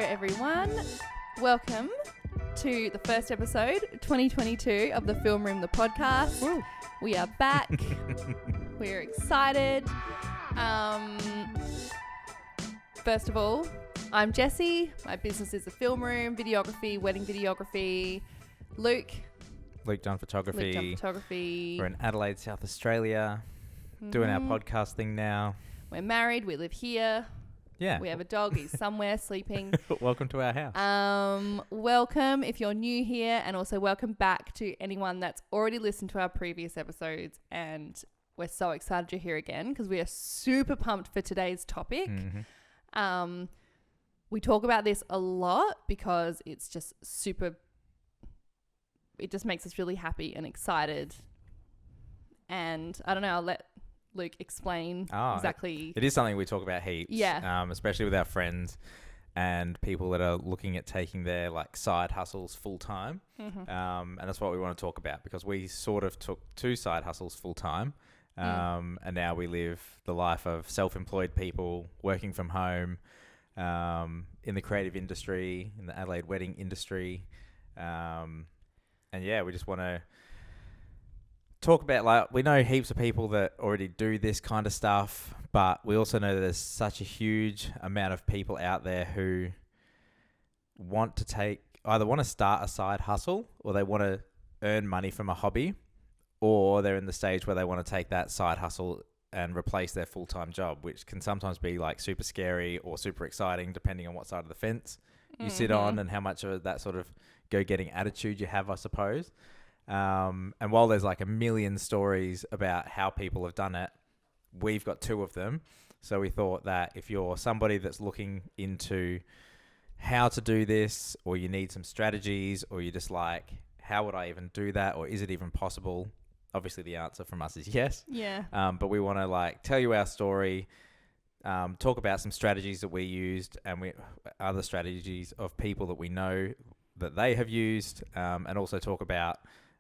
everyone. Welcome to the first episode, 2022, of the Film Room, the podcast. Woo. We are back. We're excited. First of all, I'm Jessie. My business is the Film Room, Videography, Wedding Videography. Luke John Photography. Photography. We're in Adelaide, South Australia, doing our podcast thing now. We're married. We live here. Yeah. We have a dog. He's somewhere sleeping. Welcome to our house. Welcome if you're new here, and also welcome back to anyone that's already listened to our previous episodes. And we're so excited you're here again because we are super pumped for today's topic. Mm-hmm. We talk about this a lot because it's just it just makes us really happy and excited. And I don't know, I'll let Luke explain exactly. It is something we talk about heaps. Yeah. Especially with our friends and people that are looking at taking their like side hustles full time. Mm-hmm. And that's what we want to talk about because we sort of took two side hustles full time. And now we live the life of self-employed people working from home, in the creative industry, in the Adelaide Wedding industry. And yeah, we just want to talk about, like, we know heaps of people that already do this kind of stuff, but we also know that there's such a huge amount of people out there who either want to start a side hustle or they want to earn money from a hobby, or they're in the stage where they want to take that side hustle and replace their full-time job, which can sometimes be like super scary or super exciting depending on what side of the fence you sit on and how much of that sort of go-getting attitude you have, I suppose. And while there's like a million stories about how people have done it, we've got two of them. So we thought that if you're somebody that's looking into how to do this, or you need some strategies, or you're just like, how would I even do that? Or is it even possible? Obviously the answer from us is yes. Yeah. But we want to like tell you our story, talk about some strategies that we used and other strategies of people that we know that they have used, and also talk about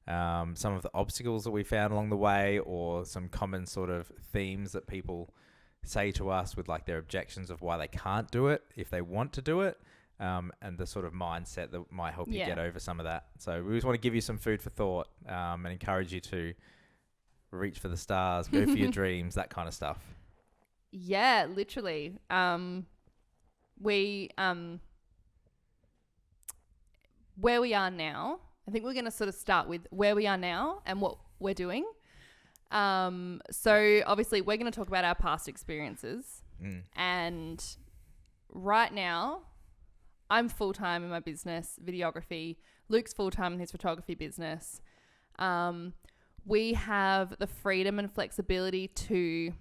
some of the obstacles that we found along the way, or some common sort of themes that people say to us with like their objections of why they can't do it if they want to do it, and the sort of mindset that might help you get over some of that. So we just want to give you some food for thought, and encourage you to reach for the stars, go for your dreams, that kind of stuff. Yeah, literally. Where we are now, I think we're going to sort of start with where we are now and what we're doing. So obviously we're going to talk about our past experiences. And right now I'm full-time in my business, videography. Luke's full-time in his photography business. We have the freedom and flexibility to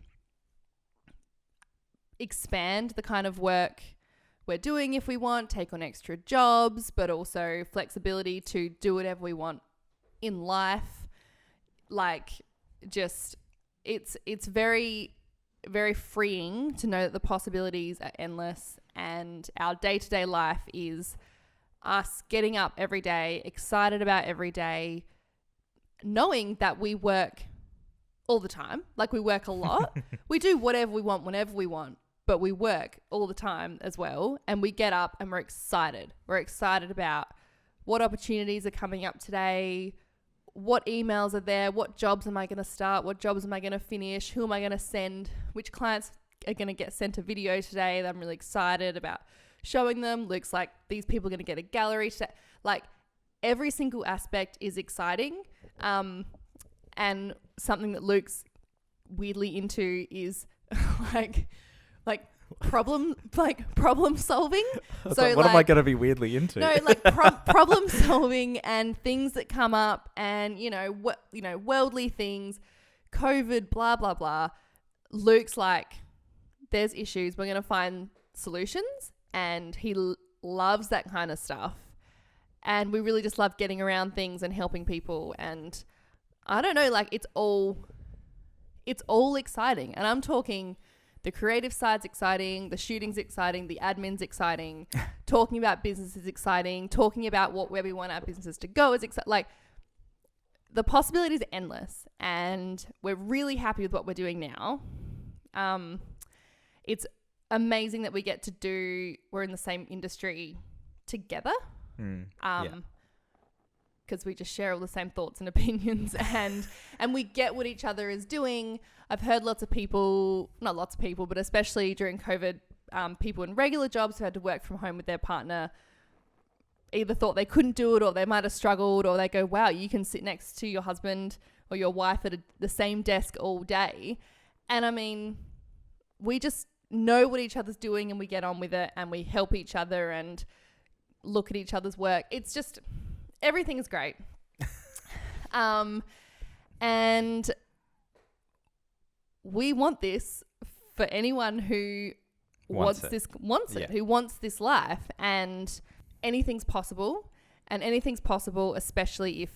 expand the kind of work we're doing if we want, take on extra jobs, but also flexibility to do whatever we want in life. Like, just it's very, very freeing to know that the possibilities are endless, and our day-to-day life is us getting up every day, excited about every day, knowing that we work all the time. Like, we work a lot. We do whatever we want whenever we want, but we work all the time as well. And we get up and we're excited. We're excited about what opportunities are coming up today, what emails are there, what jobs am I going to start, what jobs am I going to finish, who am I going to send, which clients are going to get sent a video today that I'm really excited about showing them. Looks like these people are going to get a gallery today. Like, every single aspect is exciting. And something that Luke's weirdly into is like problem solving. So what am I going to be weirdly into? No, like problem solving and things that come up, and worldly things, COVID, blah blah blah. Luke's like, there's issues, we're going to find solutions, and he loves that kind of stuff. And we really just love getting around things and helping people. And I don't know, like, it's all exciting. And I'm talking, the creative side's exciting, the shooting's exciting, the admin's exciting, talking about business is exciting, talking about where we want our businesses to go is exciting. Like, the possibilities are endless, and we're really happy with what we're doing now. It's amazing that we get to we're in the same industry together. Because we just share all the same thoughts and opinions and we get what each other is doing. I've heard not lots of people, but especially during COVID, people in regular jobs who had to work from home with their partner either thought they couldn't do it or they might have struggled, or they go, wow, you can sit next to your husband or your wife at the same desk all day. And I mean, we just know what each other's doing and we get on with it and we help each other and look at each other's work. It's just, everything is great. And we want this for anyone who wants it, who wants this life, and anything's possible, especially if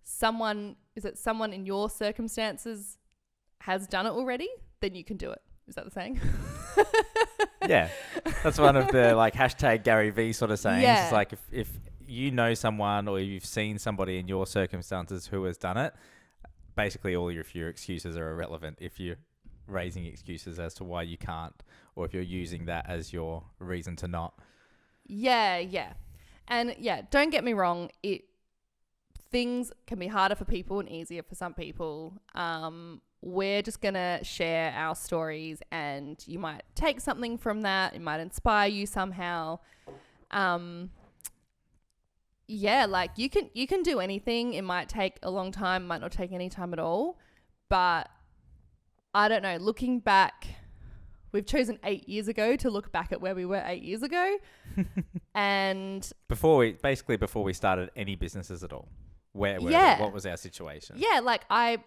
someone in your circumstances has done it already, then you can do it. Is that the saying? Yeah. That's one of the like hashtag Gary V sort of sayings. Yeah. It's like if you know someone or you've seen somebody in your circumstances who has done it, basically all of your excuses are irrelevant if you're raising excuses as to why you can't, or if you're using that as your reason to not. Yeah. And yeah, don't get me wrong, things can be harder for people and easier for some people. We're just going to share our stories and you might take something from that. It might inspire you somehow. Yeah, like you can do anything. It might take a long time, might not take any time at all. But I don't know, looking back, we've chosen 8 years ago to look back at where we were 8 years ago. And before we started any businesses at all, what was our situation? Yeah, like I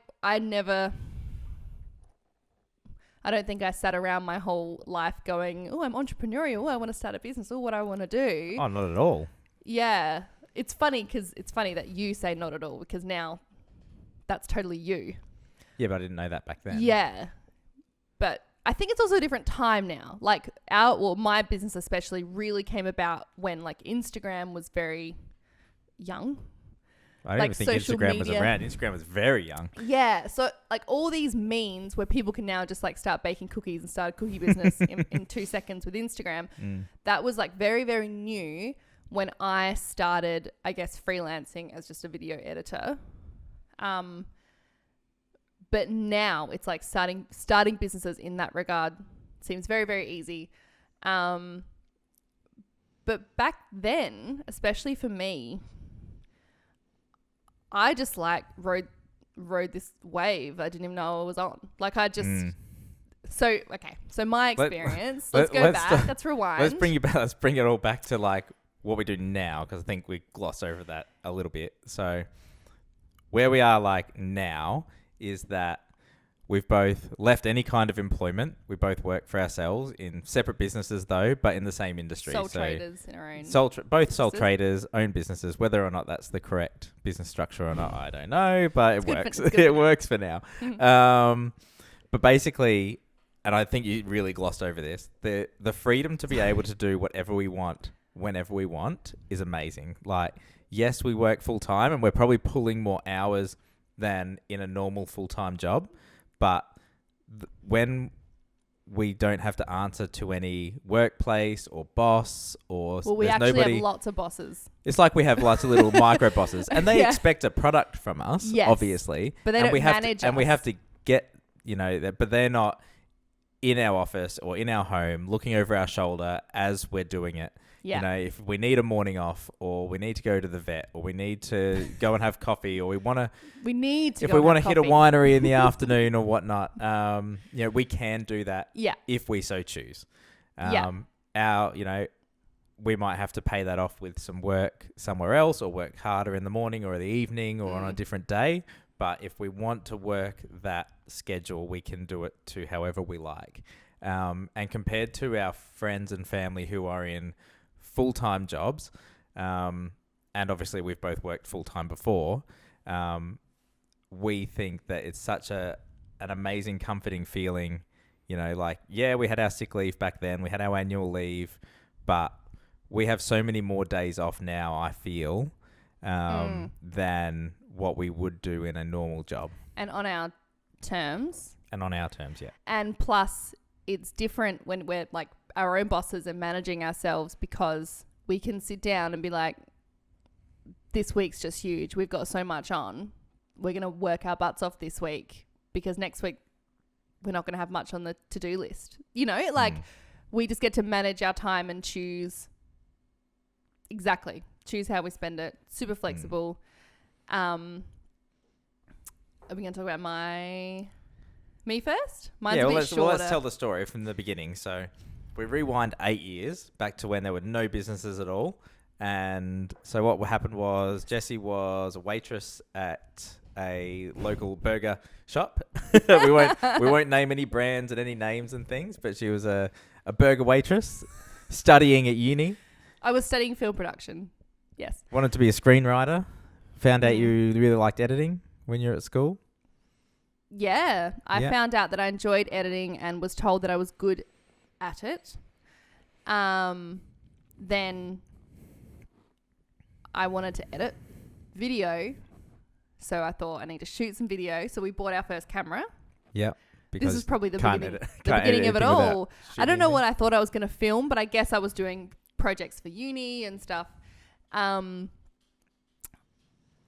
don't think I sat around my whole life going, oh, I'm entrepreneurial. Oh, I want to start a business. Oh, what I want to do. Oh, not at all. Yeah. It's funny that you say not at all, because now that's totally you. Yeah, but I didn't know that back then. Yeah. But I think it's also a different time now. Like my business especially really came about when like Instagram was very young. I didn't even think Instagram was around. Instagram was very young. Yeah. So like all these means where people can now just like start baking cookies and start a cookie business in 2 seconds with Instagram. That was like very, very new when I started, I guess, freelancing as just a video editor. But now it's like starting businesses in that regard seems very, very easy. But back then, especially for me, I just like rode this wave. I didn't even know I was on. Like I just So my experience. Let's go back. Let's rewind. Let's bring it all back to like what we do now, because I think we gloss over that a little bit. So where we are like now is that we've both left any kind of employment. We both work for ourselves in separate businesses though, but in the same industry. Sole traders in our own. Both sole traders, own businesses. Whether or not that's the correct business structure or not, I don't know, but it works. It works for now. But basically, and I think you really glossed over this, the freedom to be able to do whatever we want, whenever we want, is amazing. Like, yes, we work full time and we're probably pulling more hours than in a normal full-time job. But when we don't have to answer to any workplace or boss or we actually have lots of bosses. It's like we have lots of little micro bosses, and they expect a product from us, obviously. But they don't manage us. And we have to get, but they're not in our office or in our home looking over our shoulder as we're doing it. Yeah. If we need a morning off, or we need to go to the vet, or we need to go and have coffee, or if we want to hit a winery in the afternoon or whatnot, we can do that if we so choose. We might have to pay that off with some work somewhere else, or work harder in the morning or the evening or on a different day. But if we want to work that schedule, we can do it to however we like. And compared to our friends and family who are in full-time jobs, and obviously we've both worked full-time before, we think that it's such an amazing, comforting feeling, we had our sick leave back then, we had our annual leave, but we have so many more days off now, I feel, than what we would do in a normal job. And on our terms. Yeah. And plus, it's different when we're like our own bosses and managing ourselves, because we can sit down and be like, this week's just huge. We've got so much on. We're going to work our butts off this week because next week we're not going to have much on the to-do list. You know, like we just get to manage our time and choose how we spend it. Super flexible. Are we going to talk about me first? Mine's a bit shorter. Let's tell the story from the beginning. So we rewind 8 years back to when there were no businesses at all. And so what happened was Jessie was a waitress at a local burger shop. we won't name any brands and any names and things, but she was a burger waitress studying at uni. I was studying film production. Yes. Wanted to be a screenwriter. Found out you really liked editing when you were at school. Yeah. I found out that I enjoyed editing and was told that I was good at it. Then I wanted to edit video. So I thought I need to shoot some video. So we bought our first camera. Yeah. This is probably the beginning of it all. I don't know what I thought I was going to film, but I guess I was doing projects for uni and stuff.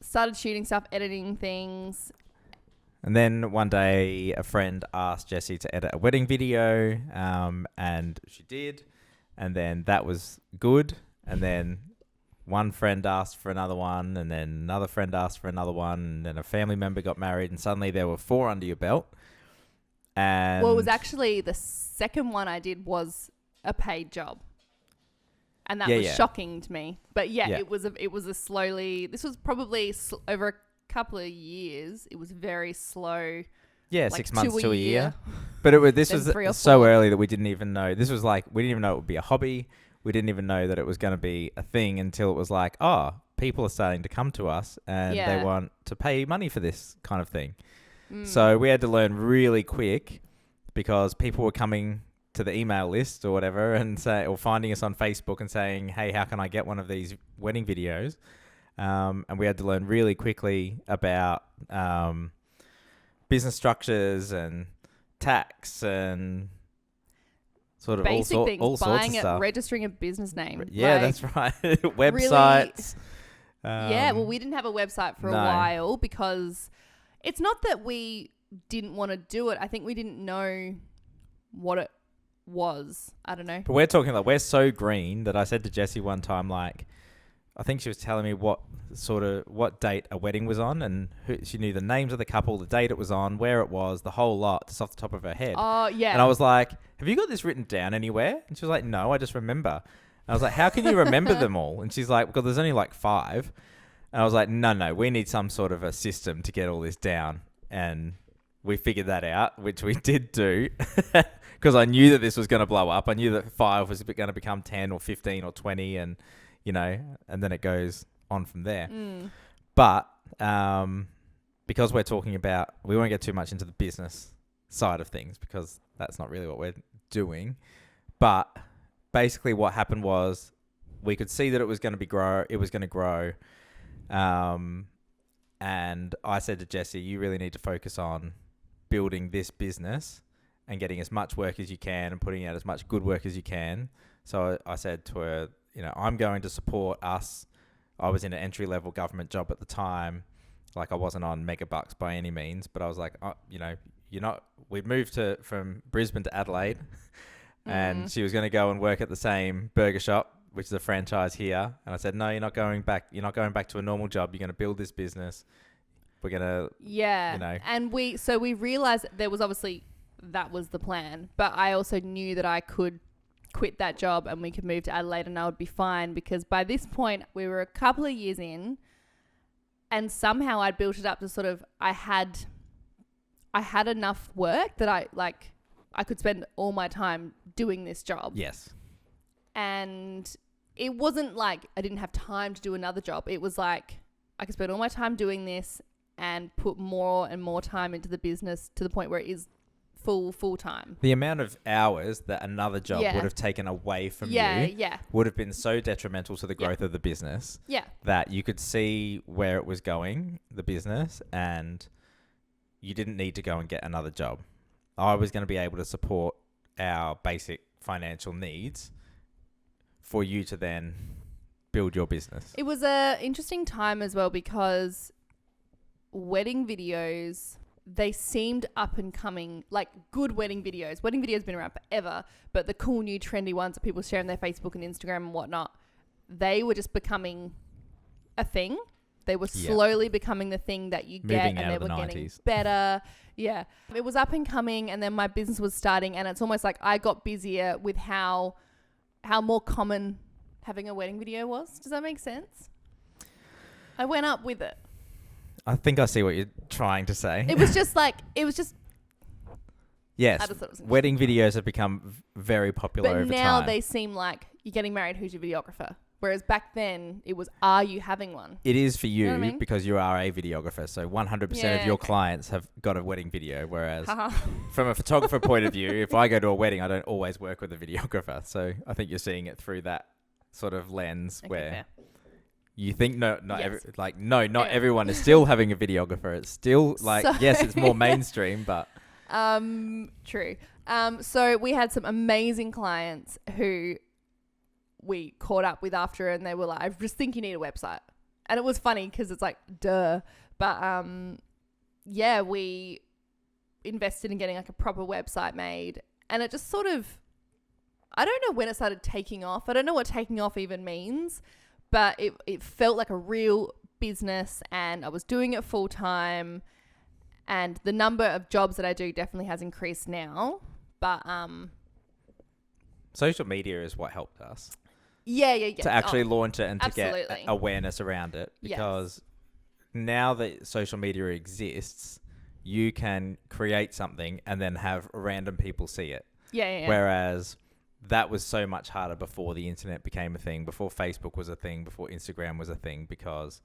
Started shooting stuff, editing things. And then one day a friend asked Jessie to edit a wedding video, and she did. And then that was good. And then one friend asked for another one, and then another friend asked for another one, and then a family member got married, and suddenly there were 4 under your belt. And well, it was actually the second one I did was a paid job. And that was shocking to me. But it was a slowly, this was probably over a couple of years. It was very slow. Yeah, like 6 months to a year. But this was so early that we didn't even know. This was like, we didn't even know it would be a hobby. We didn't even know that it was going to be a thing until it was like, oh, people are starting to come to us and they want to pay money for this kind of thing. So we had to learn really quick because people were coming to the email list or whatever and or finding us on Facebook and saying, hey, how can I get one of these wedding videos? And we had to learn really quickly about business structures and tax and sort of basic things, all sorts of stuff. Registering a business name. Yeah, that's right. Websites. Well, we didn't have a website for a while because it's not that we didn't want to do it. I think we didn't know what it was. I don't know. But we're talking like, we're so green that I said to Jessie one time, like, I think she was telling me what date a wedding was on, and she knew the names of the couple, the date it was on, where it was, the whole lot, just off the top of her head. Oh, yeah. And I was like, have you got this written down anywhere? And she was like, no, I just remember. And I was like, how can you remember them all? And she's like, because there's only like 5. And I was like, no, we need some sort of a system to get all this down. And we figured that out, which we did do, because I knew that this was going to blow up. I knew that 5 was going to become 10 or 15 or 20, and you know, and then it goes on from there. But because we're talking about, we won't get too much into the business side of things because that's not really what we're doing. But basically what happened was we could see that it was going to grow. And I said to Jessie, you really need to focus on building this business and getting as much work as you can and putting out as much good work as you can. So I said to her, you know, I'm going to support us. I was in an entry-level government job at the time. Like, I wasn't on mega bucks by any means, but I was like, oh, you know, we'd moved from Brisbane to Adelaide and she was going to go and work at the same burger shop, which is a franchise here. And I said, no, you're not going back to a normal job. You're going to build this business. We're going to, you know. And we realized that there was obviously, that was the plan, but I also knew that I could quit that job and we could move to Adelaide and I would be fine, because by this point we were a couple of years in and somehow I'd built it up to sort of, I had enough work that I could spend all my time doing this job. Yes. And it wasn't like I didn't have time to do another job. It was like I could spend all my time doing this and put more and more time into the business to the point where it is full time. The amount of hours that another job would have taken away from you would have been so detrimental to the growth of the business that you could see where it was going, the business, and you didn't need to go and get another job. I was going to be able to support our basic financial needs for you to then build your business. It was a interesting time as well because wedding videos, they seemed up and coming, like good wedding videos. Wedding videos have been around forever, but the cool new trendy ones that people share on their Facebook and Instagram and whatnot, they were just becoming a thing. They were slowly becoming the thing that you get, and they were getting better. Yeah. It was up and coming, and then my business was starting, and it's almost like I got busier with how more common having a wedding video was. Does that make sense? I went up with it. I think I see what you're trying to say. It was just yes, I just thought it was wedding videos have become very popular over time. But now they seem like, you're getting married, who's your videographer? Whereas back then, it was, are you having one? It is for you, know what I mean? because you are a videographer. So 100% of your clients have got a wedding video. Whereas from a photographer point of view, if I go to a wedding, I don't always work with a videographer. So I think you're seeing it through that sort of lens where fair. you think not everyone is still having a videographer. It's still like, yes, it's more mainstream, but. True. So we had some amazing clients who we caught up with after, and they were like, I just think you need a website. And it was funny because it's like, duh. But yeah, we invested in getting like a proper website made, and it just sort of, I don't know when it started taking off. I don't know what taking off even means, but it felt like a real business, and I was doing it full time, and the number of jobs that I do definitely has increased now. But social media is what helped us. Yeah. To actually launch it and to absolutely. get awareness around it. Because now that social media exists, you can create something and then have random people see it. Yeah. Whereas that was so much harder before the internet became a thing, before Facebook was a thing, before Instagram was a thing, because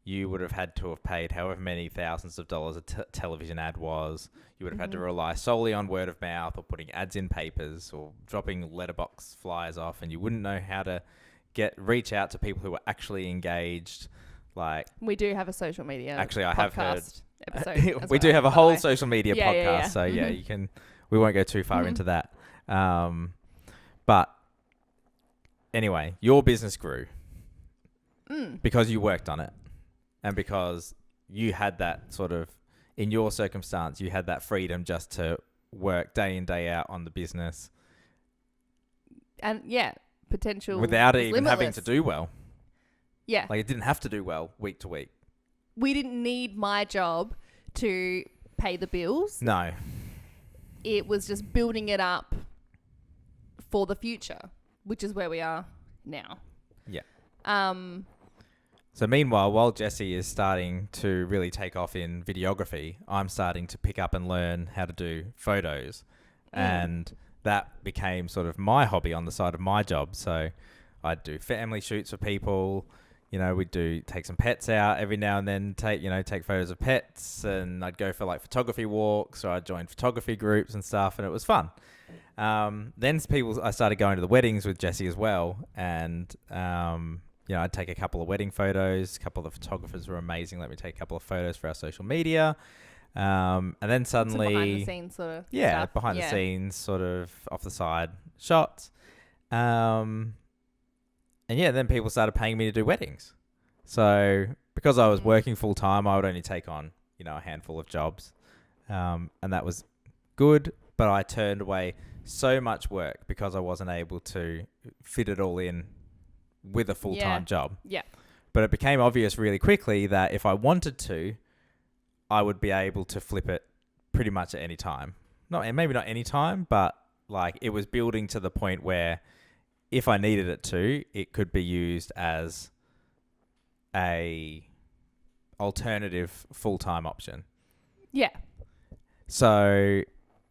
you would have had to have paid however many thousands of dollars a television ad was. You would have had to rely solely on word of mouth, or putting ads in papers, or dropping letterbox flyers off, and you wouldn't know how to reach out to people who were actually engaged. Like, we do have a social media. Actually, I have heard episode. We do have a whole social media podcast. Yeah. So you can. We won't go too far into that. But anyway, your business grew because you worked on it. And because you had that sort of, in your circumstance, you had that freedom just to work day in, day out on the business. And potential. Without even limitless. having to do well. Yeah. Like, it didn't have to do well week to week. We didn't need my job to pay the bills. No. It was just building it up for the future, which is where we are now. Yeah. So meanwhile, while Jessie is starting to really take off in videography, I'm starting to pick up and learn how to do photos. And that became sort of my hobby on the side of my job. So I'd do family shoots for people. You know, we'd take some pets out every now and then, take photos of pets, and I'd go for like photography walks, or I'd join photography groups and stuff, and it was fun. Then I started going to the weddings with Jessie as well, and I'd take a couple of wedding photos. A couple of the photographers were amazing. Let me take a couple of photos for our social media. And then suddenly... Some behind the scenes sort of stuff. Behind the scenes, sort of off the side shots. And then people started paying me to do weddings. So because I was working full time, I would only take on, a handful of jobs. And that was good, but I turned away so much work because I wasn't able to fit it all in with a full-time job. Yeah. But it became obvious really quickly that if I wanted to, I would be able to flip it pretty much at any time. Maybe not any time, but like it was building to the point where if I needed it to, it could be used as a alternative full-time option. Yeah. So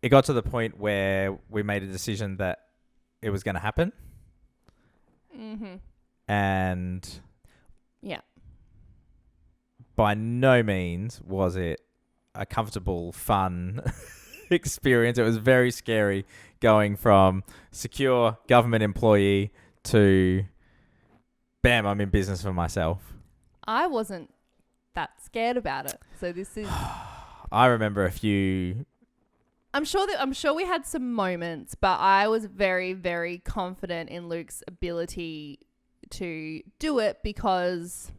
it got to the point where we made a decision that it was going to happen. Mm-hmm. And by no means was it a comfortable, fun experience. It was very scary going from secure government employee to bam, I'm in business for myself. I wasn't that scared about it. So this is... I remember a few I'm sure we had some moments, but I was very, very confident in Luke's ability to do it because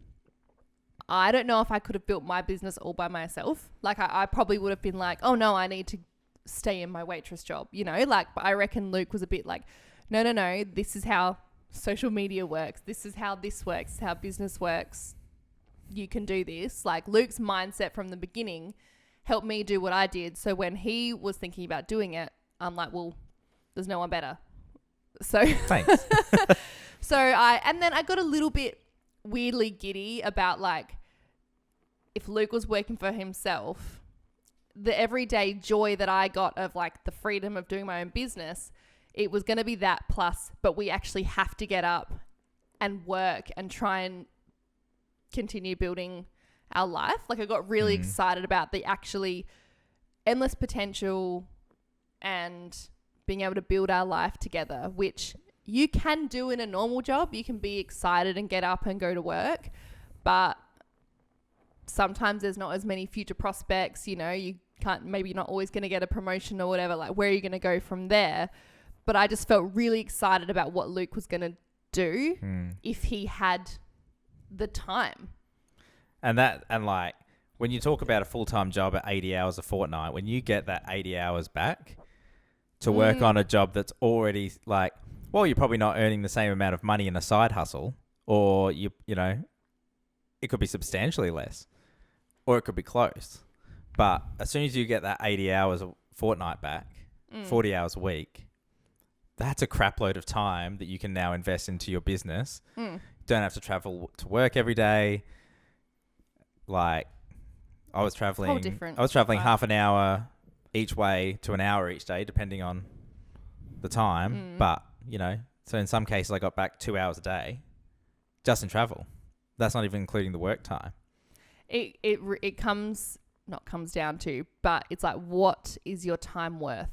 I don't know if I could have built my business all by myself. Like I probably would have been like, oh no, I need to stay in my waitress job, you know, like, but I reckon Luke was a bit like, no, this is how social media works. This is how this works. This is how business works. You can do this. Like Luke's mindset from the beginning helped me do what I did. So when he was thinking about doing it, I'm like, well, there's no one better. So Thanks. and then I got a little bit weirdly giddy about like, if Luke was working for himself, the everyday joy that I got of like the freedom of doing my own business, it was going to be that plus, but we actually have to get up and work and try and continue building our life. Like I got really excited about the actually endless potential and being able to build our life together, which you can do in a normal job. You can be excited and get up and go to work, but sometimes there's not as many future prospects, you know, you can't, maybe you're not always going to get a promotion or whatever, like where are you going to go from there? But I just felt really excited about what Luke was going to do if he had the time. And like when you talk about a full-time job at 80 hours a fortnight, when you get that 80 hours back to work on a job that's already like, well, you're probably not earning the same amount of money in a side hustle, or you know, it could be substantially less, or it could be close. But as soon as you get that 80 hours a fortnight back, 40 hours a week, that's a crap load of time that you can now invest into your business. Don't have to travel to work every day. Like I was traveling half an hour each way to an hour each day, depending on the time. But, you know, so in some cases I got back 2 hours a day just in travel. That's not even including the work time. It comes down to, but it's like, what is your time worth?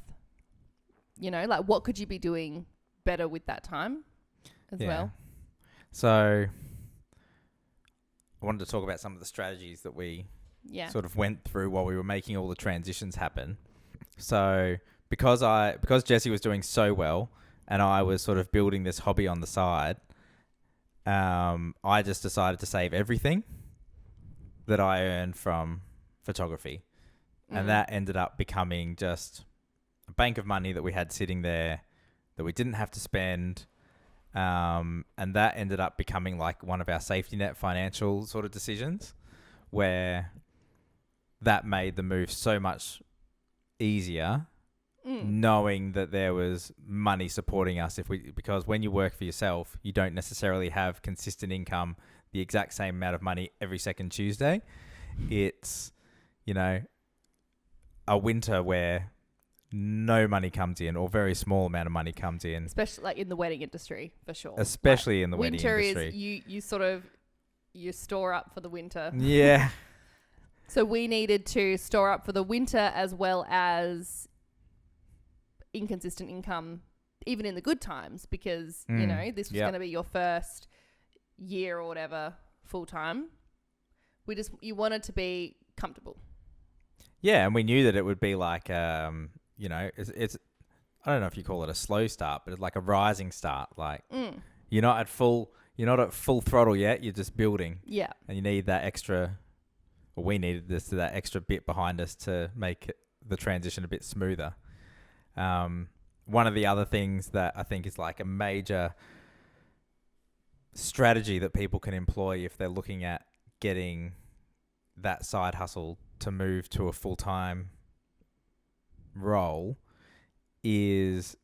You know, like what could you be doing better with that time as well? So I wanted to talk about some of the strategies that we sort of went through while we were making all the transitions happen. So because Jessie was doing so well and I was sort of building this hobby on the side, I just decided to save everything that I earned from photography. And that ended up becoming just a bank of money that we had sitting there that we didn't have to spend. And that ended up becoming like one of our safety net financial sort of decisions, where that made the move so much easier, knowing that there was money supporting us because when you work for yourself, you don't necessarily have consistent income, the exact same amount of money every second Tuesday. It's, you know, a winter where no money comes in or very small amount of money comes in. Especially like in the wedding industry, for sure. Especially like in the wedding industry. Winter is you store up for the winter. Yeah. So we needed to store up for the winter as well as inconsistent income, even in the good times, because, you know, this was going to be your first year or whatever full time. You wanted to be comfortable. Yeah. And we knew that it would be like, you know, it's I don't know if you call it a slow start, but it's like a rising start. Like you're not at full throttle yet. You're just building. Yeah. And you need that extra, or we needed that extra bit behind us to make the transition a bit smoother. One of the other things that I think is like a major strategy that people can employ if they're looking at getting that side hustle to move to a full-time role is,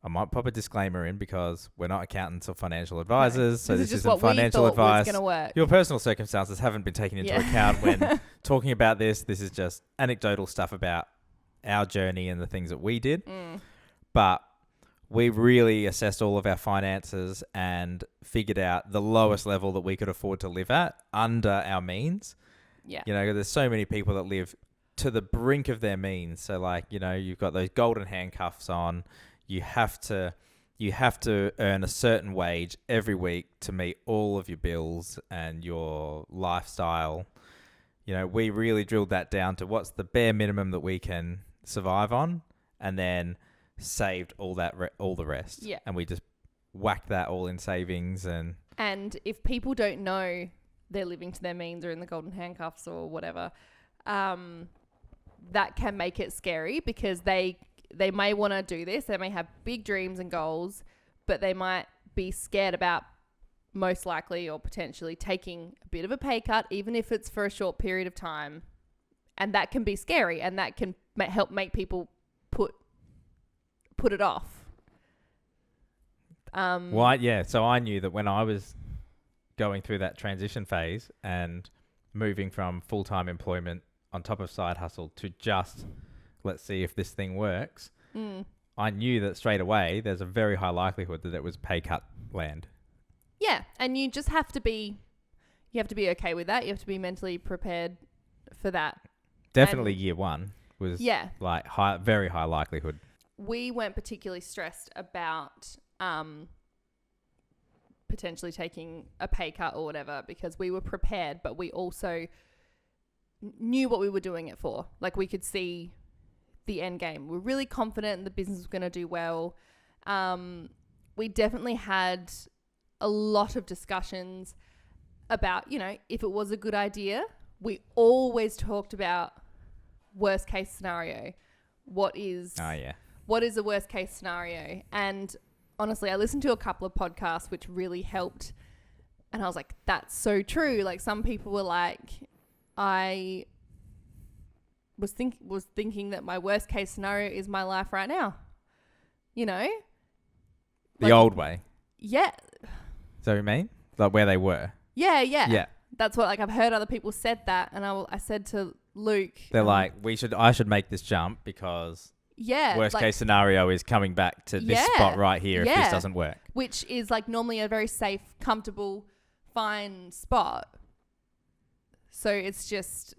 I might pop a disclaimer in because we're not accountants or financial advisors, so this isn't financial advice. Your personal circumstances haven't been taken into account when talking about this. This is just anecdotal stuff about our journey and the things that we did. But we really assessed all of our finances and figured out the lowest level that we could afford to live at under our means. Yeah. You know, there's so many people that live to the brink of their means. So like, you know, you've got those golden handcuffs on. You have to earn a certain wage every week to meet all of your bills and your lifestyle. You know, we really drilled that down to what's the bare minimum that we can survive on, and then saved all the rest. Yeah. And we just whacked that all in savings. And if people don't know they're living to their means or in the golden handcuffs or whatever, that can make it scary, because they may want to do this. They may have big dreams and goals, but they might be scared about most likely or potentially taking a bit of a pay cut, even if it's for a short period of time. And that can be scary, and that can help make people put it off. So I knew that when I was going through that transition phase and moving from full-time employment on top of side hustle to just, let's see if this thing works, I knew that straight away there's a very high likelihood that it was pay cut land. Yeah, and you just have to be okay with that. You have to be mentally prepared for that. Definitely year one was like very high likelihood. We weren't particularly stressed about potentially taking a pay cut or whatever, because we were prepared, but we also knew what we were doing it for. Like, we could see the end game. We're really confident the business was going to do well. We definitely had a lot of discussions about, you know, if it was a good idea. We always talked about worst case scenario. What is a worst case scenario? And honestly, I listened to a couple of podcasts which really helped, and I was like, that's so true. Like, some people were like, I was thinking that my worst case scenario is my life right now. You know? The old way. Yeah. Is that what you mean? Like where they were? Yeah. That's what, like, I've heard other people said that, and I said to Luke, they're like, I should make this jump because worst case scenario is coming back to this spot right here if this doesn't work. Which is like normally a very safe, comfortable, fine spot. So it's just,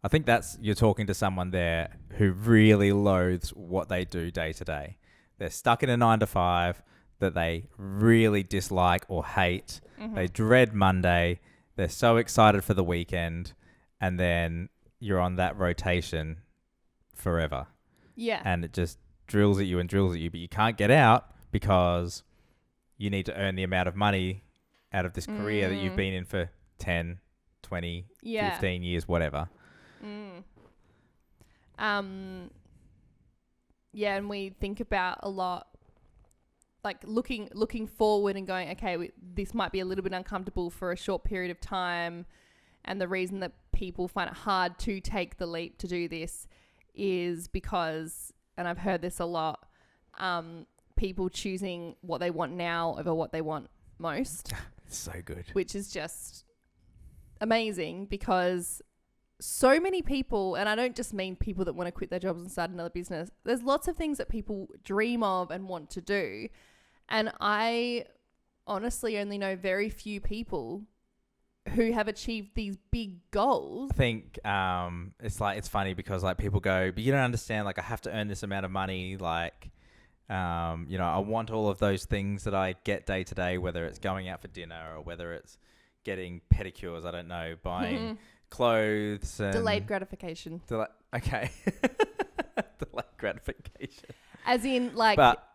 I think you're talking to someone there who really loathes what they do day to day. They're stuck in a 9 to 5 that they really dislike or hate. Mm-hmm. They dread Monday. They're so excited for the weekend, and then you're on that rotation forever. Yeah. And it just drills at you, but you can't get out because you need to earn the amount of money out of this career that you've been in for 10, 20, 15 years, whatever. And we think about a lot, like looking forward and going, okay, this might be a little bit uncomfortable for a short period of time. And the reason that people find it hard to take the leap to do this is because, and I've heard this a lot, people choosing what they want now over what they want most. It's so good. Which is just amazing, because so many people, and I don't just mean people that want to quit their jobs and start another business, there's lots of things that people dream of and want to do. And I honestly only know very few people who have achieved these big goals. I think it's funny because like people go, but you don't understand, like I have to earn this amount of money, like I want all of those things that I get day to day, whether it's going out for dinner or whether it's getting pedicures, I don't know, buying clothes and delayed gratification. Okay. Delayed gratification. As in, like, but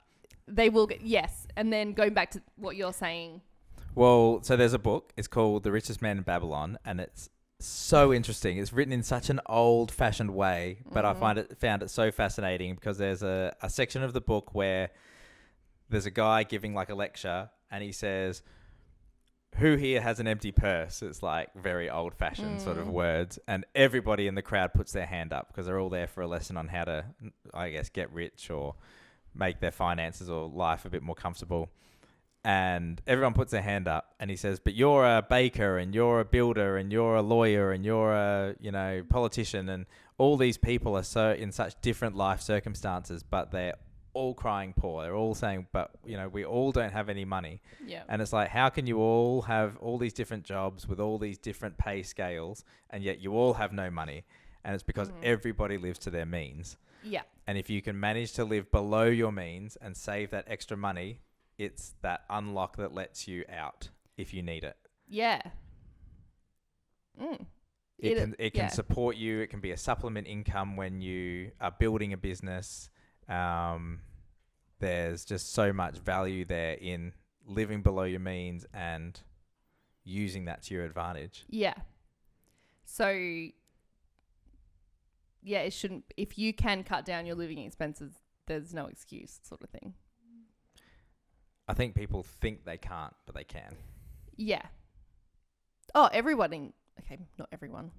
they will get, yes. And then going back to what you're saying. Well, so there's a book. It's called The Richest Man in Babylon, and it's so interesting. It's written in such an old-fashioned way, but I found it so fascinating because there's a section of the book where there's a guy giving like a lecture, and he says, "Who here has an empty purse?" It's like very old-fashioned sort of words, and everybody in the crowd puts their hand up because they're all there for a lesson on how to, I guess, get rich or make their finances or life a bit more comfortable. And everyone puts their hand up, and he says, "But you're a baker, and you're a builder, and you're a lawyer, and you're a politician, and all these people are so in such different life circumstances, but they're all crying poor. They're all saying, but we all don't have any money." Yeah. And it's like, how can you all have all these different jobs with all these different pay scales, and yet you all have no money? And it's because everybody lives to their means. Yeah. And if you can manage to live below your means and save that extra money, it's that unlock that lets you out if you need it. Yeah. It can support you. It can be a supplement income when you are building a business. There's just so much value there in living below your means and using that to your advantage. Yeah. So, yeah, it shouldn't. If you can cut down your living expenses, there's no excuse, sort of thing. I think people think they can't, but they can. Yeah. Oh, everyone. Okay, not everyone.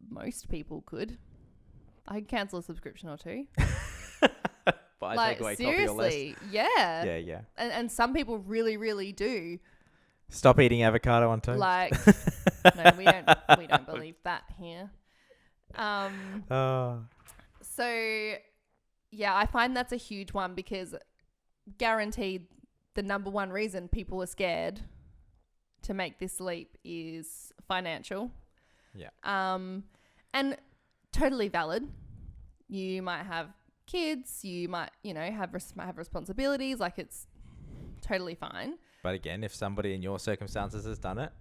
Most people could. I could cancel a subscription or two. Buy like, takeaway seriously, coffee or less. yeah. Yeah. And some people really, really do. Stop eating avocado on toast. Like, no, we don't believe that here. So, yeah, I find that's a huge one because guaranteed the number one reason people are scared to make this leap is financial. Yeah. And totally valid. You might have kids, you might, have responsibilities, like it's totally fine. But again, if somebody in your circumstances has done it,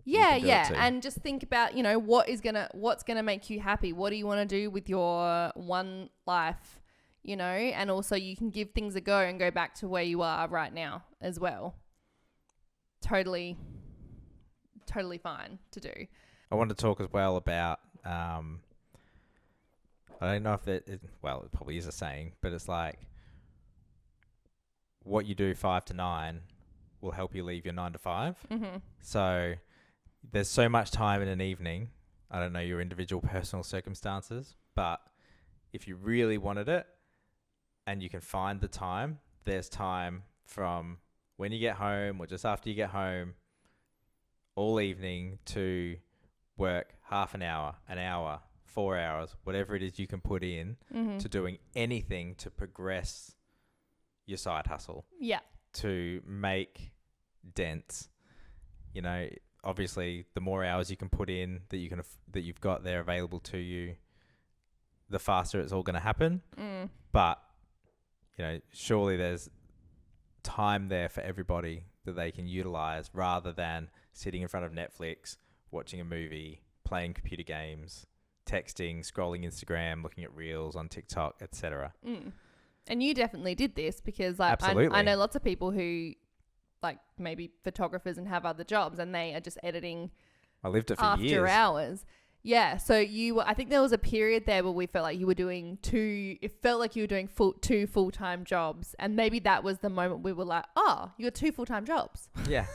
yeah, and just think about, what's gonna make you happy. What do you want to do with your one life, and also you can give things a go and go back to where you are right now as well. Totally fine to do. I want to talk as well about, I don't know if it probably is a saying, but it's like, what you do 5 to 9 will help you leave your 9 to 5. Mm-hmm. So there's so much time in an evening. I don't know your individual personal circumstances, but if you really wanted it and you can find the time, there's time from when you get home or just after you get home all evening to work half an hour, 4 hours, whatever it is you can put in to doing anything to progress your side hustle. Yeah. To make dents. Obviously the more hours you can put in that you've got there available to you, the faster it's all going to happen. But surely there's time there for everybody that they can utilize rather than sitting in front of Netflix, watching a movie, playing computer games, texting, scrolling Instagram, looking at reels on TikTok, etc. And you definitely did this because I know lots of people who maybe photographers and have other jobs and they are just editing. I lived it for after years. Hours. Yeah. So I think there was a period there where we felt like you were doing two full-time jobs. And maybe that was the moment we were like, oh, you got 2 full-time jobs. Yeah.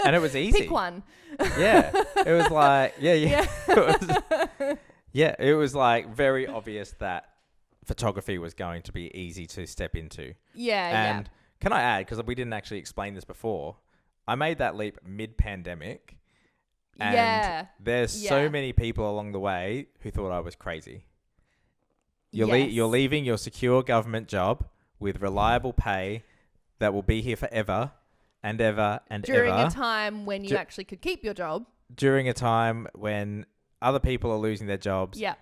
And it was easy. Pick one. Yeah. It was like, yeah. It was like very obvious that photography was going to be easy to step into. And can I add, because we didn't actually explain this before, I made that leap mid-pandemic. And there's so many people along the way who thought I was crazy. You're leaving your secure government job with reliable pay that will be here forever and ever and during ever. A time when you actually could keep your job. During a time when other people are losing their jobs. Yeah.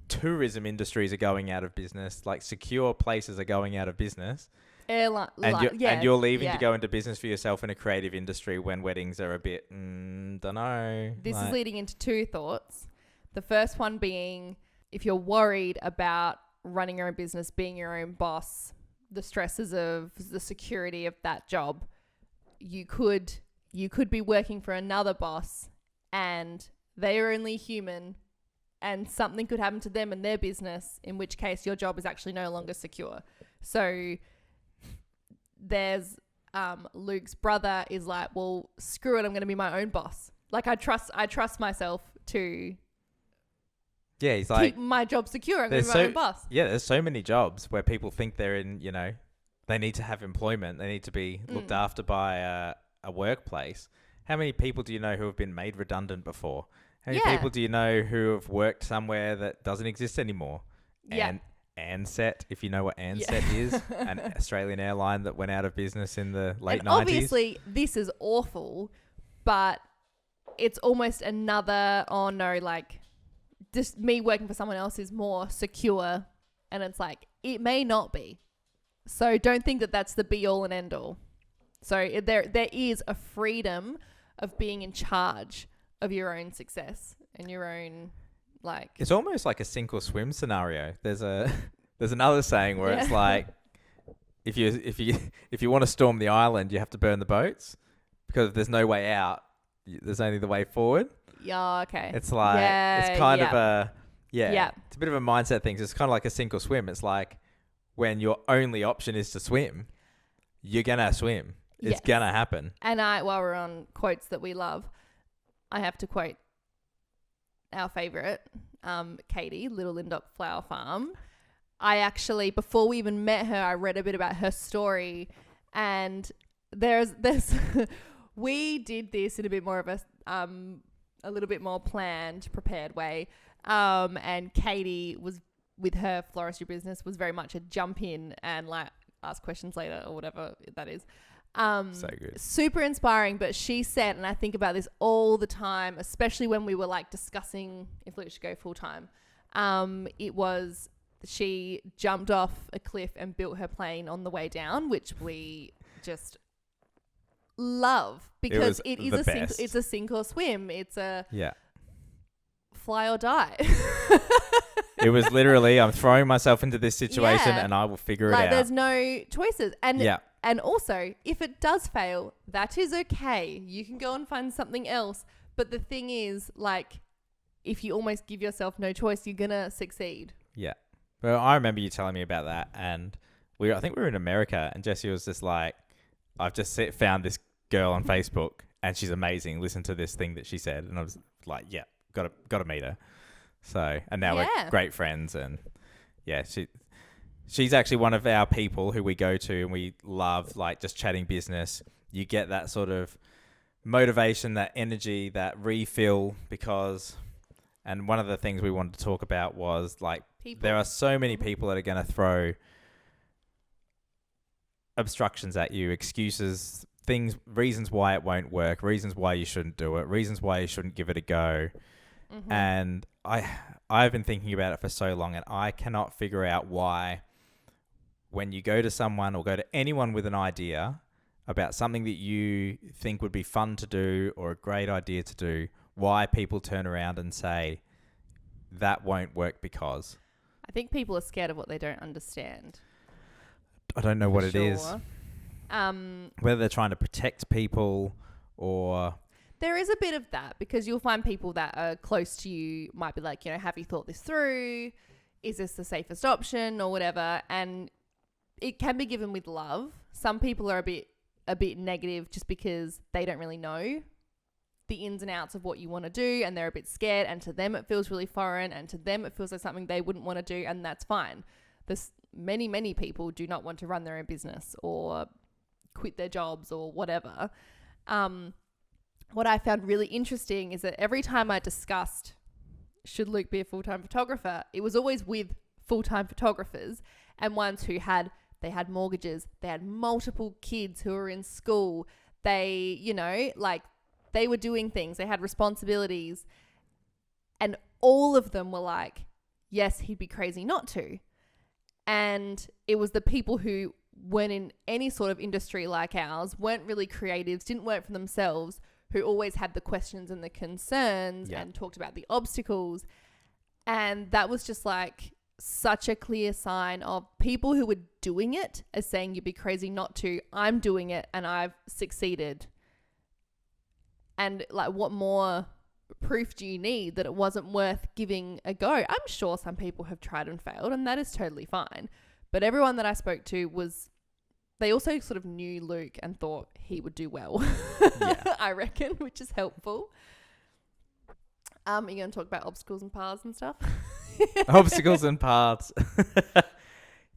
Tourism industries are going out of business. Like secure places are going out of business. Airline, and you're leaving to go into business for yourself in a creative industry when weddings are a bit, don't know. This is leading into 2 thoughts. The first one being, if you're worried about running your own business, being your own boss, the stresses of the security of that job, you could be working for another boss and they are only human and something could happen to them and their business, in which case your job is actually no longer secure. So there's Luke's brother is like, well, screw it, I'm going to be my own boss. Like I trust myself to he's like, keep my job secure. I'm going to be my own boss. Yeah, there's so many jobs where people think they're in, they need to have employment. They need to be looked after by a workplace. How many people do you know who have been made redundant before? How many people do you know who have worked somewhere that doesn't exist anymore? Yeah. Ansett, if you know what Ansett is, an Australian airline that went out of business in the late 90s. Obviously, this is awful, but it's almost another, just me working for someone else is more secure. And it's like, it may not be. So don't think that that's the be all and end all. So there is a freedom of being in charge of your own success and your own, like... It's almost like a sink or swim scenario. There's another saying where it's like, if you want to storm the island, you have to burn the boats, because if there's no way out, there's only the way forward. Yeah, okay. It's like, it's kind of a, it's a bit of a mindset thing. So it's kind of like a sink or swim. It's like, when your only option is to swim, you're going to swim. It's going to happen. And while we're on quotes that we love, I have to quote our favourite, Katie, Little Lindop Flower Farm. I actually, before we even met her, I read a bit about her story, and there's we did this in a bit more of a little bit more planned, prepared way. And Katie was, with her floristry business, was very much a jump in and like ask questions later or whatever that is. So good. Super inspiring. But she said, and I think about this all the time, especially when we were like discussing if Luke should go full time. It was, she jumped off a cliff and built her plane on the way down, which we just love, because it is it's a sink or swim. It's a fly or die. It was literally, I'm throwing myself into this situation and I will figure it out. There's no choices. And also, if it does fail, that is okay. You can go and find something else. But the thing is, like, if you almost give yourself no choice, you're going to succeed. Yeah. Well, I remember you telling me about that. And I think we were in America, and Jessie was just like, I've just found this girl on Facebook and she's amazing. Listen to this thing that she said. And I was like, yeah, got to meet her. So, and now we're great friends, and she's actually one of our people who we go to and we love, like, just chatting business. You get that sort of motivation, that energy, that refill, and one of the things we wanted to talk about was, like, there are so many people that are going to throw obstructions at you, excuses, things, reasons why it won't work, reasons why you shouldn't do it, reasons why you shouldn't give it a go. Mm-hmm. And I've been thinking about it for so long, and I cannot figure out why, when you go to someone or go to anyone with an idea about something that you think would be fun to do or a great idea to do, why people turn around and say that won't work because. I think people are scared of what they don't understand. I don't know what it is. Whether they're trying to protect people or... There is a bit of that, because you'll find people that are close to you might be like, have you thought this through? Is this the safest option or whatever? And it can be given with love. Some people are a bit negative just because they don't really know the ins and outs of what you want to do, and they're a bit scared, and to them it feels really foreign, and to them it feels like something they wouldn't want to do, and that's fine. There's many people do not want to run their own business or quit their jobs or whatever. What I found really interesting is that every time I discussed, should Luke be a full-time photographer, it was always with full-time photographers and ones who had mortgages, they had multiple kids who were in school, they, they were doing things, they had responsibilities, and all of them were like, yes, he'd be crazy not to. And it was the people who weren't in any sort of industry like ours, weren't really creatives, didn't work for themselves, who always had the questions and the concerns and talked about the obstacles. And that was just like such a clear sign of people who were doing it as saying, you'd be crazy not to. I'm doing it and I've succeeded. And like, what more proof do you need that it wasn't worth giving a go? I'm sure some people have tried and failed, and that is totally fine. But everyone that I spoke to they also sort of knew Luke and thought he would do well, I reckon, which is helpful. Are you going to talk about obstacles and paths and stuff? Obstacles and paths.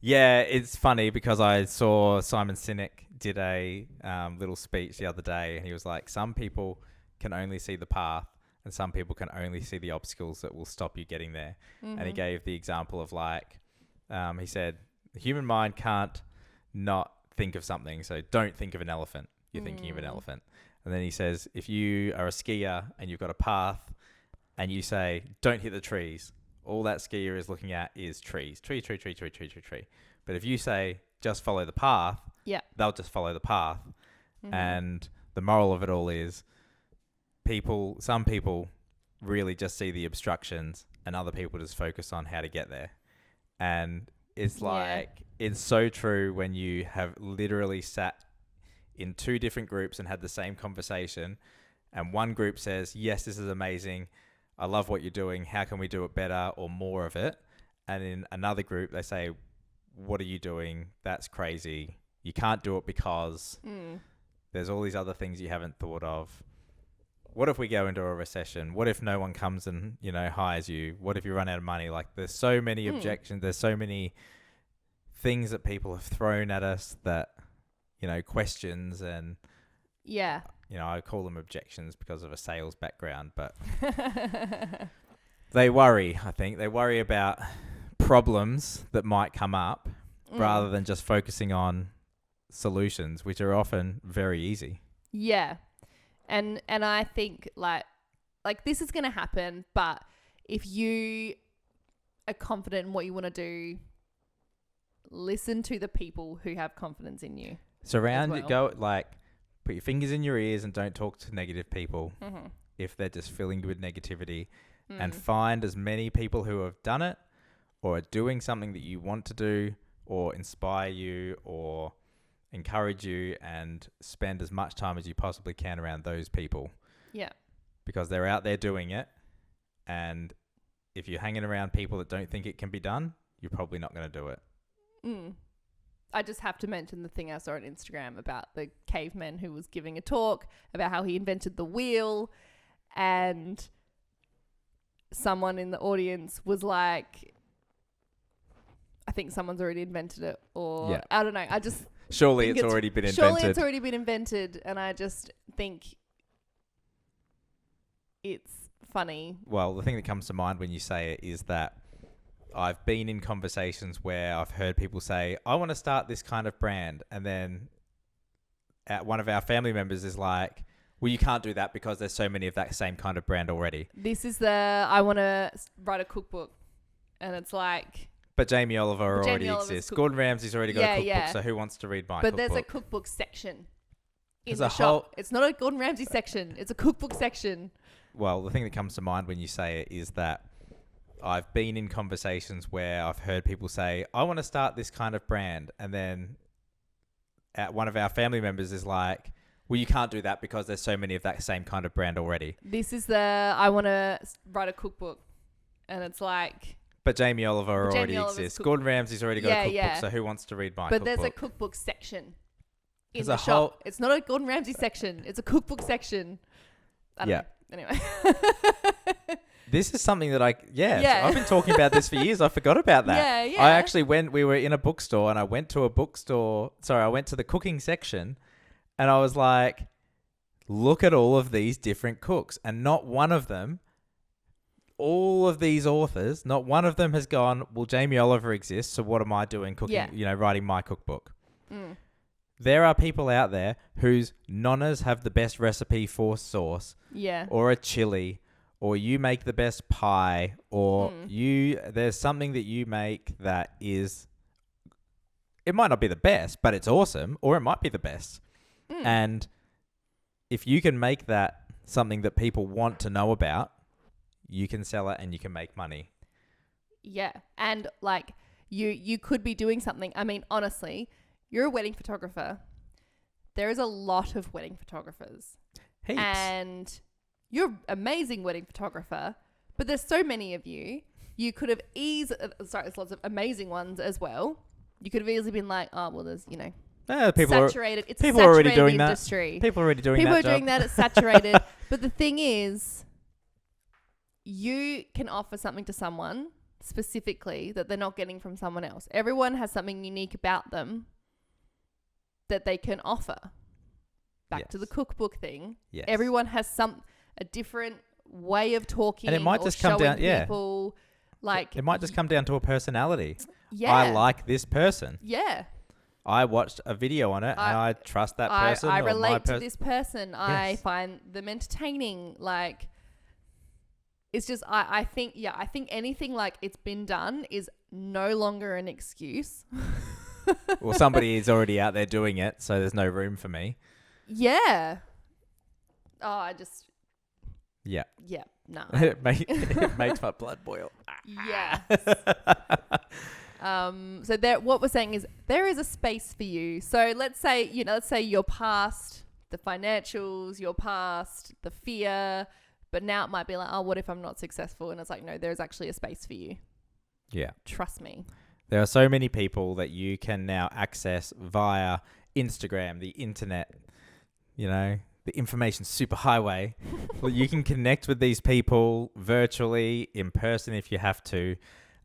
Yeah, it's funny because I saw Simon Sinek did a little speech the other day, and he was like, some people can only see the path and some people can only see the obstacles that will stop you getting there. Mm-hmm. And he gave the example of like, he said, the human mind can't not think of something. So don't think of an elephant. You're thinking of an elephant. And then he says, if you are a skier and you've got a path and you say, don't hit the trees, all that skier is looking at is trees. Tree. But if you say, just follow the path, they'll just follow the path. Mm-hmm. And the moral of it all is some people really just see the obstructions and other people just focus on how to get there. And it's like, it's so true when you have literally sat in two different groups and had the same conversation, and one group says, yes, this is amazing, I love what you're doing, how can we do it better or more of it? And in another group, they say, what are you doing? That's crazy. You can't do it because there's all these other things you haven't thought of. What if we go into a recession? What if no one comes and, hires you? What if you run out of money? Like, there's so many objections. There's so many things that people have thrown at us that, questions and... Yeah. I call them objections because of a sales background, but they worry, I think. They worry about problems that might come up rather than just focusing on solutions, which are often very easy. Yeah. And I think like this is going to happen, but if you are confident in what you want to do, listen to the people who have confidence in you. Put your fingers in your ears and don't talk to negative people if they're just filling you with negativity, and find as many people who have done it or are doing something that you want to do or inspire you or encourage you, and spend as much time as you possibly can around those people. Yeah. Because they're out there doing it, and if you're hanging around people that don't think it can be done, you're probably not going to do it. I just have to mention the thing I saw on Instagram about the caveman who was giving a talk about how he invented the wheel, and someone in the audience was like, I think someone's already invented it, or I don't know. I just... Surely it's already been invented. And I just think it's funny. Well, the thing that comes to mind when you say it is that I've been in conversations where I've heard people say, I want to start this kind of brand. And then one of our family members is like, well, you can't do that because there's so many of that same kind of brand already. This is I want to write a cookbook. And it's like... But Jamie Oliver already exists. Gordon Ramsay's already got a cookbook, so who wants to read my cookbook? But there's a cookbook section in the shop. It's not a Gordon Ramsay section. It's a cookbook section. Well, the thing that comes to mind when you say it is that I've been in conversations where I've heard people say, I want to start this kind of brand. And then one of our family members is like, well, you can't do that because there's so many of that same kind of brand already. This is I want to write a cookbook. And it's like... But Jamie Oliver already exists. Gordon Ramsay's already got a cookbook, so who wants to read my cookbook? But there's a cookbook section in the shop. It's not a Gordon Ramsay section. It's a cookbook section. I don't know. Anyway. This is something that I've been talking about this for years. I forgot about that. Yeah. I actually we were in a bookstore, and I went to the cooking section, and I was like, look at all of these different cooks, and not one of them, all of these authors, not one of them has gone, well, Jamie Oliver exists, so what am I doing cooking, writing my cookbook? There are people out there whose nonnas have the best recipe for sauce, or a chili, or you make the best pie, or there's something that you make that is, it might not be the best, but it's awesome, or it might be the best. And if you can make that something that people want to know about, you can sell it and you can make money. Yeah. And like you could be doing something. I mean, honestly, you're a wedding photographer. There is a lot of wedding photographers. Heaps. And you're an amazing wedding photographer, but there's so many of you. You could have there's lots of amazing ones as well. You could have easily been like, oh, well, there's, saturated. It's a saturated industry. People are already doing that. People are doing that. It's saturated. But the thing is, you can offer something to someone specifically that they're not getting from someone else. Everyone has something unique about them that they can offer. Back to the cookbook thing. Yes. Everyone has a different way of talking, and it might just come down. People, it might just come down to a personality. Yeah, I like this person. Yeah, I watched a video on it, and I trust that person. I relate to this person. Yes. I find them entertaining. Like, it's just I think anything like it's been done is no longer an excuse. Well, somebody is already out there doing it, so there's no room for me. Yeah. Oh, Yeah. Yeah, no. it makes my blood boil. Yeah. So there, what we're saying is there is a space for you. So let's say you're past the financials, you're past the fear, but now it might be like, oh, what if I'm not successful? And it's like, no, there's actually a space for you. Yeah. Trust me. There are so many people that you can now access via Instagram, the internet, the information superhighway. Well, you can connect with these people virtually, in person if you have to,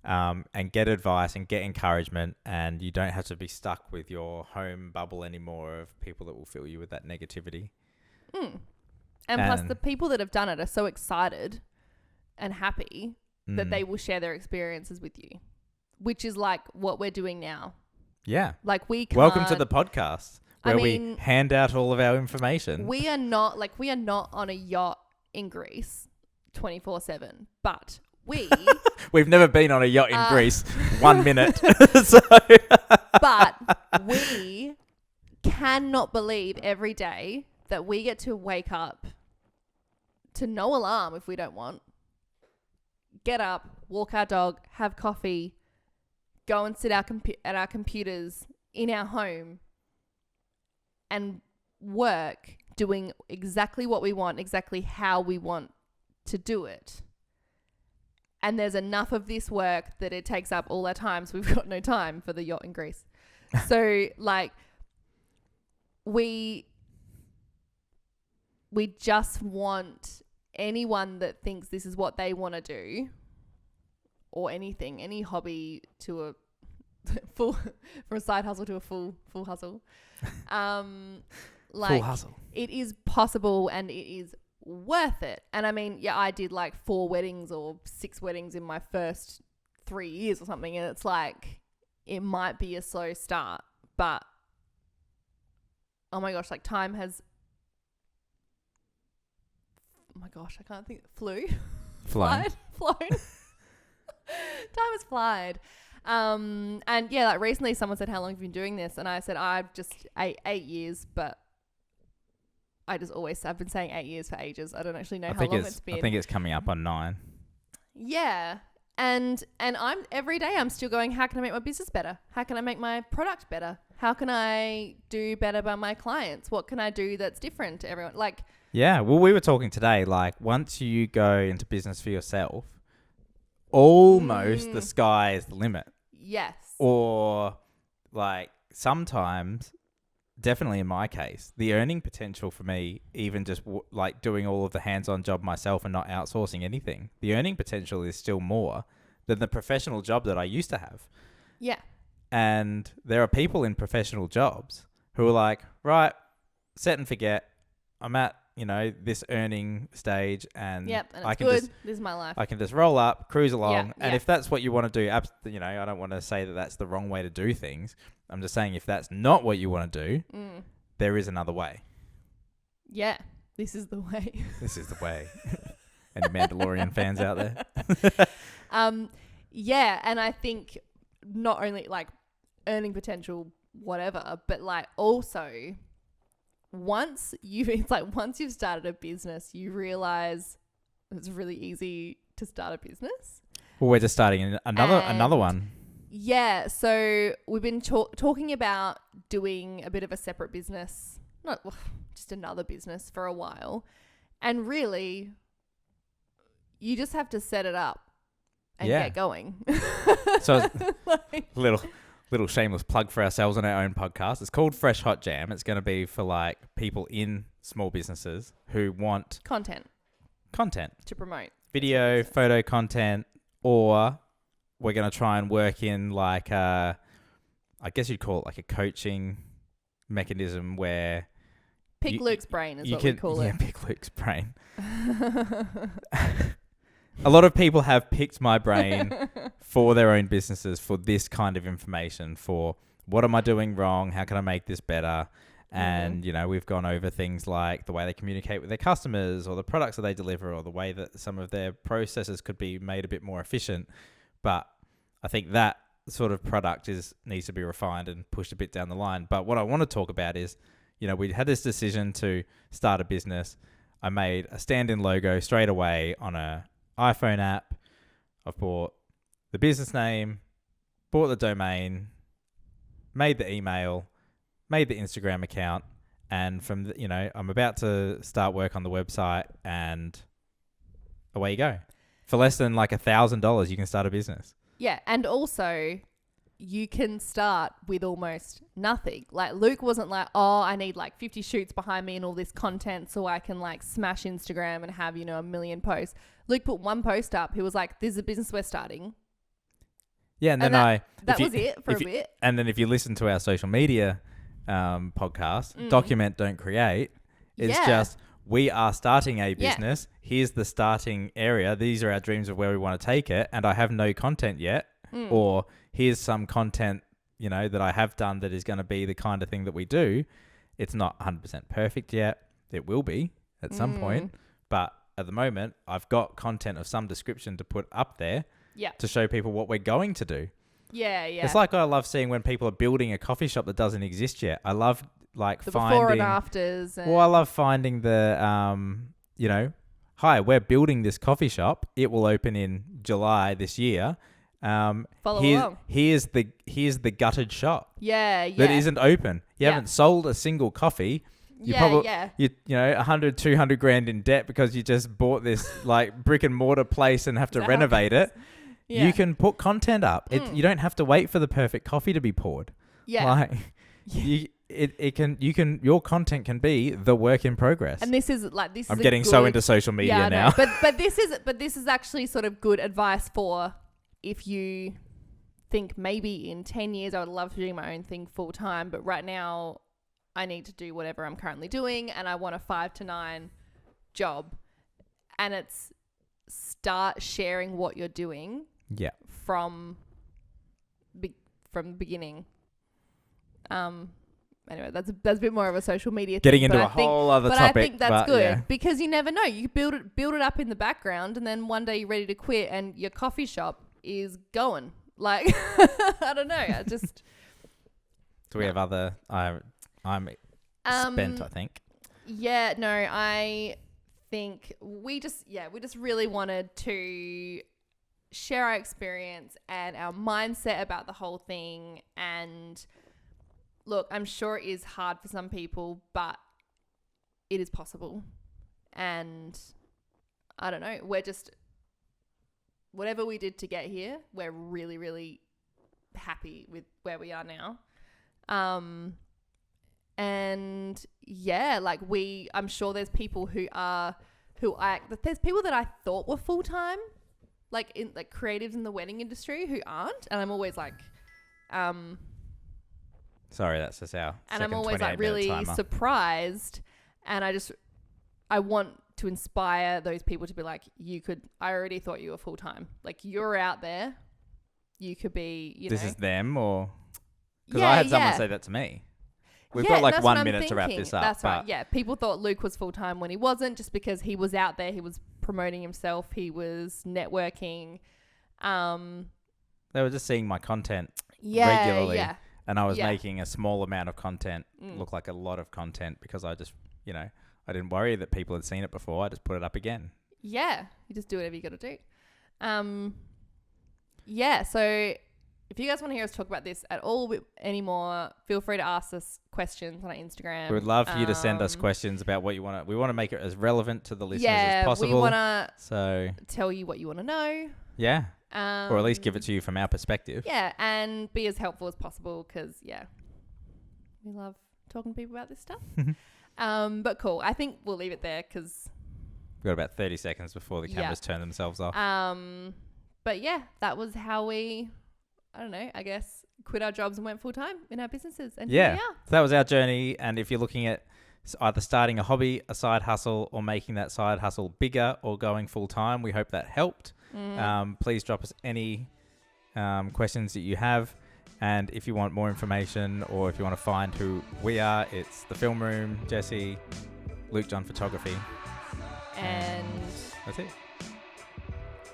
and get advice and get encouragement, and you don't have to be stuck with your home bubble anymore of people that will fill you with that negativity. And plus the people that have done it are so excited and happy that they will share their experiences with you, which is like what we're doing now. Yeah. Like welcome to the podcast where we hand out all of our information. We are not on a yacht in Greece 24/7, but we've never been on a yacht in Greece 1 minute. But we cannot believe every day that we get to wake up to no alarm if we don't want. Get up, walk our dog, have coffee, go and sit at our computers in our home and work doing exactly what we want, exactly how we want to do it. And there's enough of this work that it takes up all our time, so we've got no time for the yacht in Greece. So, like, we just want anyone that thinks this is what they want to do, or anything, any hobby, to a full, from a side hustle to a full hustle. Full hustle. It is possible and it is worth it. And I mean, yeah, I did like 4 weddings or 6 weddings in my first 3 years or something, and it's like it might be a slow start, but oh my gosh, like time has, oh my gosh, I can't think, flown. Time has flied. And yeah, like recently someone said, how long have you been doing this? And I said, I've just 8 years, but I've been saying 8 years for ages. I don't actually know how long it's been. I think it's coming up on 9. Yeah. And every day I'm still going, how can I make my business better? How can I make my product better? How can I do better by my clients? What can I do that's different to everyone? Like, yeah, well, we were talking today, like once you go into business for yourself, almost the sky is the limit. Yes. Or like sometimes, definitely in my case, the earning potential for me, even just like doing all of the hands-on job myself and not outsourcing anything, the earning potential is still more than the professional job that I used to have. Yeah. And there are people in professional jobs who are like, right, set and forget. I'm at, this earning stage, and and it's good. This is my life. I can just roll up, cruise along. And if that's what you want to do, I don't want to say that that's the wrong way to do things. I'm just saying if that's not what you want to do, there is another way. Yeah. This is the way. This is the way. Any Mandalorian fans out there? Yeah. And I think not only like earning potential, whatever, but like also once you've started a business, you realize it's really easy to start a business. Well, we're just starting another one. Yeah. So we've been talking about doing a bit of a separate business, just another business for a while. And really, you just have to set it up and get going. So little shameless plug for ourselves on our own podcast. It's called Fresh Hot Jam. It's going to be for like people in small businesses who want content to promote, video, photo content, or we're going to try and work in like I guess you'd call it like a coaching mechanism where pick Luke's brain is what we call it. Yeah, pick Luke's brain. A lot of people have picked my brain for their own businesses for this kind of information, for what am I doing wrong? How can I make this better? And, we've gone over things like the way they communicate with their customers, or the products that they deliver, or the way that some of their processes could be made a bit more efficient. But I think that sort of product needs to be refined and pushed a bit down the line. But what I want to talk about is, we had this decision to start a business. I made a stand-in logo straight away on a iPhone app. I've bought the business name, bought the domain, made the email, made the Instagram account, and from I'm about to start work on the website, and away you go. For less than like $1,000, you can start a business. Yeah, and also you can start with almost nothing. Like Luke wasn't like, oh, I need like 50 shoots behind me and all this content so I can like smash Instagram and have, a million posts. Luke put one post up. He was like, this is a business we're starting. Yeah, and then that was it for a bit. And then if you listen to our social media podcast, Document, Don't Create, it's just, we are starting a business. Here's the starting area. These are our dreams of where we want to take it. And I have no content yet. Or here's some content, that I have done that is going to be the kind of thing that we do. It's not 100% perfect yet. It will be at some point. But at the moment, I've got content of some description to put up there to show people what we're going to do. Yeah. It's like I love seeing when people are building a coffee shop that doesn't exist yet. I love like the finding... before and afters. Well, I love finding the, hi, we're building this coffee shop. It will open in July this year. Follow along. Here's the gutted shop. Yeah. That isn't open. You haven't sold a single coffee. You probably 100, 200 grand in debt because you just bought this like brick and mortar place and have to renovate it. Yeah. You can put content up. You don't have to wait for the perfect coffee to be poured. Yeah. Your content can be the work in progress. And this is I'm getting so into social media now. But this is actually sort of good advice for if you think maybe in 10 years I would love to do my own thing full time, but right now I need to do whatever I'm currently doing and I want a 5 to 9 job. And it's start sharing what you're doing from the beginning. Anyway, that's a bit more of a social media thing. Getting into a whole other topic. But I think that's good because you never know. You build it up in the background and then one day you're ready to quit and your coffee shop is going. Like, I don't know. I just... Do we have other... I'm spent, I think. Yeah, no, I think we just really wanted to share our experience and our mindset about the whole thing. And look, I'm sure it is hard for some people, but it is possible. And I don't know, we're just, whatever we did to get here, we're really, really happy with where we are now. And yeah, like I'm sure there's people there's people that I thought were full-time, like creatives in the wedding industry who aren't. And I'm always like, sorry, that's just our and I'm always like really surprised. And I want to inspire those people to be like, I already thought you were full-time. Like you're out there. You could be, This is them or... Because I had someone say that to me. We've got like 1 minute to wrap this up. That's right. Yeah. People thought Luke was full-time when he wasn't, just because he was out there. He was promoting himself. He was networking. They were just seeing my content regularly. Yeah. And I was making a small amount of content look like a lot of content because I just, I didn't worry that people had seen it before. I just put it up again. Yeah. You just do whatever you got to do. Yeah. So... if you guys want to hear us talk about this at all anymore, feel free to ask us questions on our Instagram. We would love for you to send us questions about what you want to... We want to make it as relevant to the listeners as possible. We want to tell you what you want to know. Yeah. Or at least give it to you from our perspective. Yeah, and be as helpful as possible because, we love talking to people about this stuff. But cool. I think we'll leave it there because... We've got about 30 seconds before the cameras turn themselves off. But yeah, that was how we... I don't know, I guess, quit our jobs and went full time in our businesses. And here we are. So that was our journey. And if you're looking at either starting a hobby, a side hustle, or making that side hustle bigger or going full time, we hope that helped. Please drop us any questions that you have. And if you want more information or if you want to find who we are, it's The Film Room, Jesse, Luke John Photography. And that's it.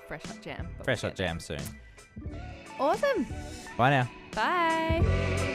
Fresh Hot Jam. Fresh Hot Jam soon. Awesome. Bye now. Bye.